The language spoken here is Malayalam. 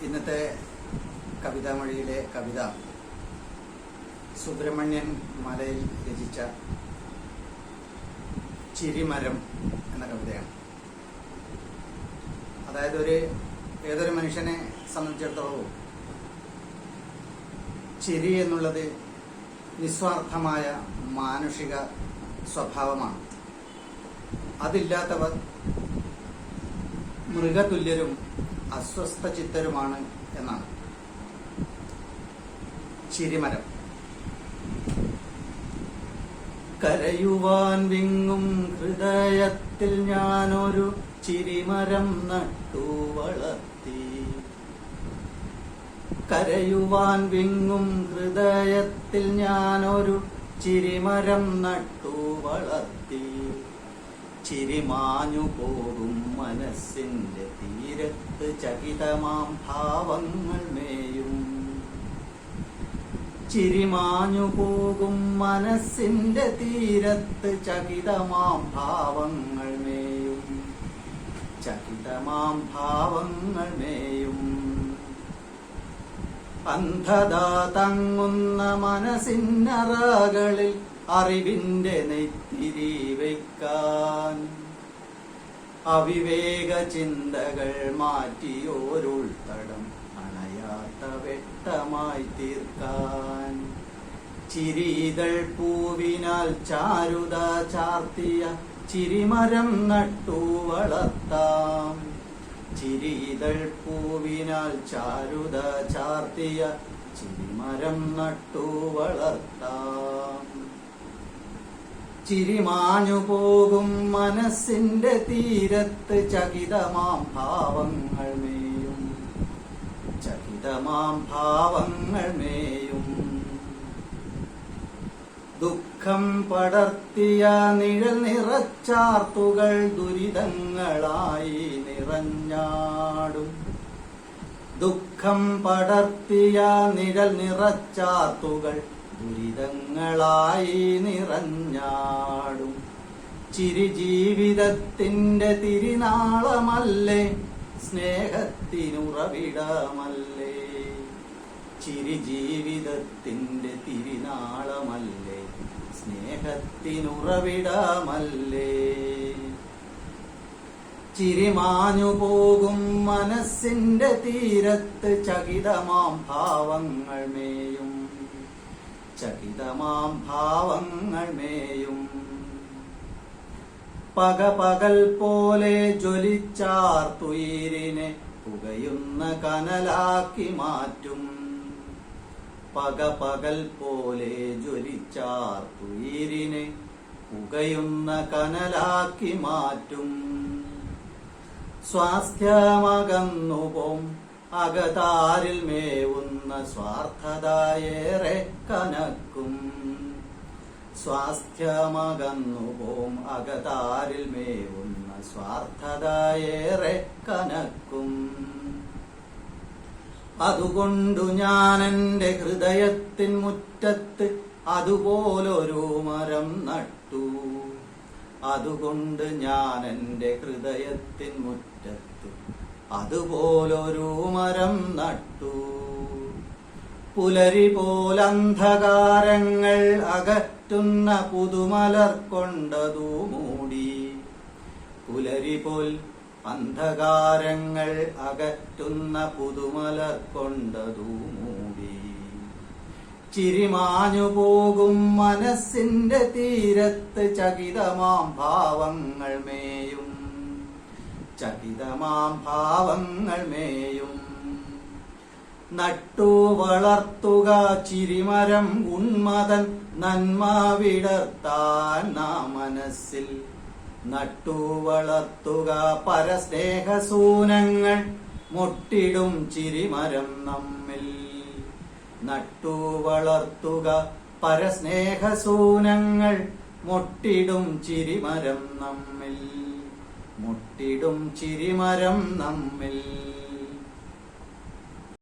ഇന്നത്തെ കവിതാമൊഴിയിലെ കവിത സുബ്രഹ്മണ്യൻ മലയിൽ രചിച്ച ചിരിമരം എന്ന കവിതയാണ്. അതായത് ഏതൊരു മനുഷ്യനെ സംബന്ധിച്ചിടത്തോളം ചിരി എന്നുള്ളത് നിസ്വാർത്ഥമായ മാനുഷിക സ്വഭാവമാണ്. അതില്ലാത്തവർ മൃഗതുല്യരും അസ്വസ്ഥ ചിത്തരുമാണ് എന്നാണ്. ചിരിമരം. കരയുവാൻ വിങ്ങും ഹൃദയത്തിൽ ഞാനൊരു ചിരിമരം നട്ടു വളർത്തി. കരയുവാൻ വിങ്ങും ഹൃദയത്തിൽ ഞാനൊരു ചിരിമരം നട്ടു വളർത്തി. ചിരിമാഞ്ഞു പോകും മനസ്സിന്റെ തീരത്ത് ചകിതമാം ഭാവങ്ങൾ മേയും. ചിരിമാഞ്ഞു പോകും മനസ്സിന്റെ തീരത്ത് ചകിതമാം ഭാവങ്ങൾ മേയും. ചകിതമാം ഭാവങ്ങൾ മേയും. അന്ധത തങ്ങുന്ന മനസ്സിന്നറകളിൽ അറിവിന്റെ നെയ്ത്തിരി വയ്ക്കാൻ അവിവേക ചിന്തകൾ മാറ്റിയോരുൾത്തടം അണയാത്ത വെട്ടമായി തീർക്കാൻ. ചിരിതൾ പൂവിനാൽ ചാരുത ചാർത്തിയ ചിരിമരം നട്ടു വളർത്താം. ചിരിതൾ പൂവിനാൽ ചാരുത ചാർത്തിയ ചിരിമരം നട്ടു വളർത്താം. ചിരിമാഞ്ഞു പോകും മനസ്സിന്റെ തീരത്ത് ചകിതമാം ഭാവങ്ങൾ മേയും. ചകിതമാം ഭാവങ്ങൾ മേയും. ദുഃഖം പടർത്തിയ നിഴൽ നിറച്ചാർത്തുകൾ ദുരിതങ്ങളായി നിറഞ്ഞാടും. ദുഃഖം പടർത്തിയ നിഴൽ നിറച്ചാർത്തുകൾ ദുരിതങ്ങളായി നിറഞ്ഞാടും. ചിരി ജീവിതത്തിന്റെ തിരിനാളമല്ലേ, സ്നേഹത്തിനുറവിടമല്ലേ. ചിരി ജീവിതത്തിന്റെ തിരിനാളമല്ലേ, സ്നേഹത്തിനുറവിടമല്ലേ. ചിരിമാഞ്ഞു പോകും മനസ്സിന്റെ തീരത്ത് ചകിതമാം ഭാവങ്ങൾ മേയും. ചകിതമാം ഭാവങ്ങൾ മേയും. പകൽ പോലെ ജ്വലിച്ചാർത്തുയിരിനെ പുകയുന്ന കനലാക്കി മാറ്റും. പകൽ പോലെ ജ്വലിച്ചാർത്തുയിരിനെ പുകയുന്ന കനലാക്കി മാറ്റും. സ്വാസ്ഥ്യമകന്നുപോം അകതാരിൽ മേവുന്ന സ്വാർത്ഥതയേറെ കനക്കും. സ്വാസ്ഥ്യമകന്നുപോം അകതാരിൽ മേവുന്ന സ്വാർത്ഥതയേറെ കനക്കും. അതുകൊണ്ടു ഞാൻ എൻ്റെ ഹൃദയത്തിൻ മുറ്റത്ത് അതുപോലൊരു മരം നട്ടു. അതുകൊണ്ട് ഞാൻ എൻ്റെ ഹൃദയത്തിൻ മുറ്റത്ത് അതുപോലൊരു മരം നട്ടു. പുലരി പോലന്ധകാരങ്ങൾ അകറ്റുന്ന പുതുമലർ കൊണ്ടതു മൂടി. പുലരി പോൽ അന്ധകാരങ്ങൾ അകറ്റുന്ന പുതുമലർ കൊണ്ടതു മൂടി. ചിരിമാഞ്ഞു പോകും മനസ്സിന്റെ തീരത്ത് ചകിതമാം ഭാവങ്ങൾ മേയും. ചകിതമാം ഭാവങ്ങൾ മേയും. നട്ടു വളർത്തുക ചിരിമരം ഉന്മതൻ നന്മ വിടർത്താൻ നാം മനസ്സിൽ. നട്ടു വളർത്തുക പരസ്നേഹസൂനങ്ങൾ മുട്ടിടും ചിരിമരം നമ്മിൽ. നട്ടു വളർത്തുക പരസ്നേഹസൂനങ്ങൾ മുട്ടിടും ചിരിമരം നമ്മിൽ. മുട്ടിടും ചിരിമരം നമ്മിൽ.